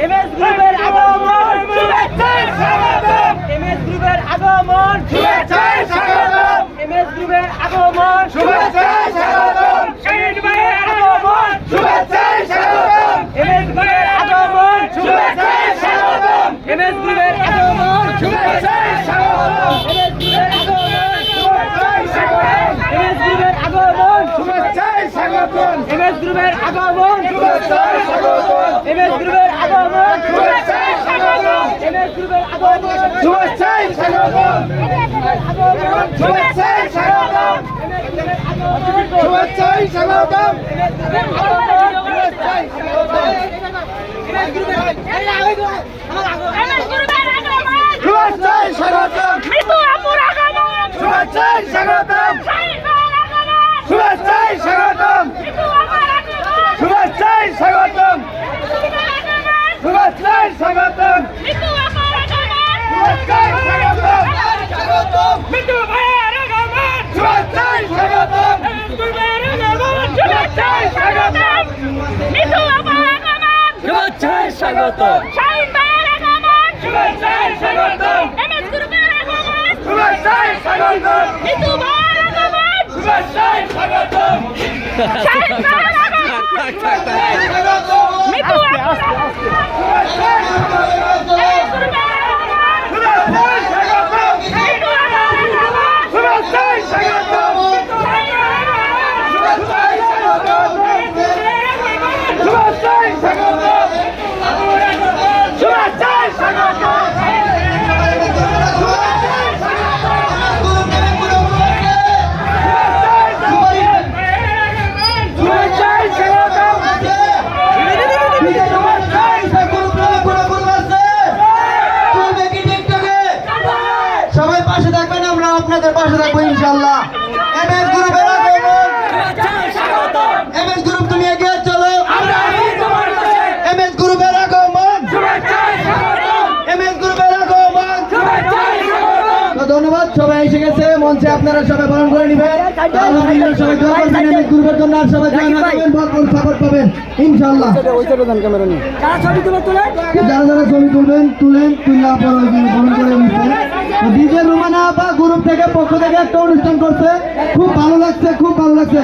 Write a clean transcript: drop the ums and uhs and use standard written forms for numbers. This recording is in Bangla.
এমএস গ্রুপের আগমন শুভেচ্ছায় স্বাগতম। এমএস গ্রুপের আগমন শুভেচ্ছায় স্বাগতম। এমএস গ্রুপের আগমন শুভেচ্ছায় স্বাগতম। শাহিদ ভাইয়ের আগমন শুভেচ্ছায় স্বাগতম। এমএস গ্রুপের আগমন শুভেচ্ছায় স্বাগতম। এমএস গ্রুপের আগমন শুভেচ্ছায় স্বাগতম। এমএস গ্রুপের আগমন শুভেচ্ছায় স্বাগতম। এমএস গ্রুপের আগমন শুভেচ্ছায় স্বাগতম। এমএস গ্রুপের আগমন শুভেচ্ছায় স্বাগতম। এমএস গ্রুপের আগমন শুভেচ্ছায় স্বাগতম। শুভেচ্ছায় স্বাগতম। শুভেচ্ছায় স্বাগতম। শুভেচ্ছায় স্বাগতম। মিতু আপুর আগমন শুভেচ্ছায় স্বাগতম। শুভেচ্ছায় স্বাগতম। শুভেচ্ছায় স্বাগতম। শুভেচ্ছায় স্বাগতম। মিতু আপুর আগমন শুভেচ্ছায় স্বাগতম। মিতু ভাইয়ের আগমন শুভেচ্ছায় স্বাগতম। দুর্বার আগমন শুভেচ্ছায় স্বাগতম। মিতু আপুর আগমন শুভেচ্ছায় স্বাগতম। শাহিদ ভাইয়ের আগমন শুভেচ্ছায় স্বাগতম। এমএস গ্রুপের আগমন শুভেচ্ছায় স্বাগতম। মিতু ভাইয়ের আগমন শুভেচ্ছায় স্বাগতম। শাহিদ ভাইয়ের আগমন মিতু আপুর আগমন শুভেচ্ছায় স্বাগতম। মিতু আপুর আগমন শুভেচ্ছায় স্বাগতম। শুভেচ্ছায় স্বাগতম। শুভেচ্ছায় স্বাগতম। শুভেচ্ছায় স্বাগতম। শুভেচ্ছায় স্বাগতম। সবাই পাশে থাকবেন, আমরা আপনাদের পাশে থাকবো ইনশাআল্লাহ। এমএস গ্রুপের আগমন। এমএস গ্রুপ তুমি এগিয়ে চলো, এমএস গ্রুপের আগমন। এমএস গ্রুপের আগমন। তো ধন্যবাদ, সবাই এসে গেছে মঞ্চে, আপনারা সবাই পালন করে নেবেন। আলহামদুলিল্লাহ, সবাই দোয়া করবেন এমএস গ্রুপের জন্য, আর সবাই জয়েন করবেন, ভরপুর সাপোর্ট পাবেন ইনশাআল্লাহ। যারা যারা ছবি তুলবেন তুলেন, তুললে আপনারা পালন করে নিচ্ছেন। ডিজে রুমানা বা গ্রুপ থেকে পক্ষ থেকে একটা অনুষ্ঠান করছে, খুব ভালো লাগছে, খুব ভালো লাগছে।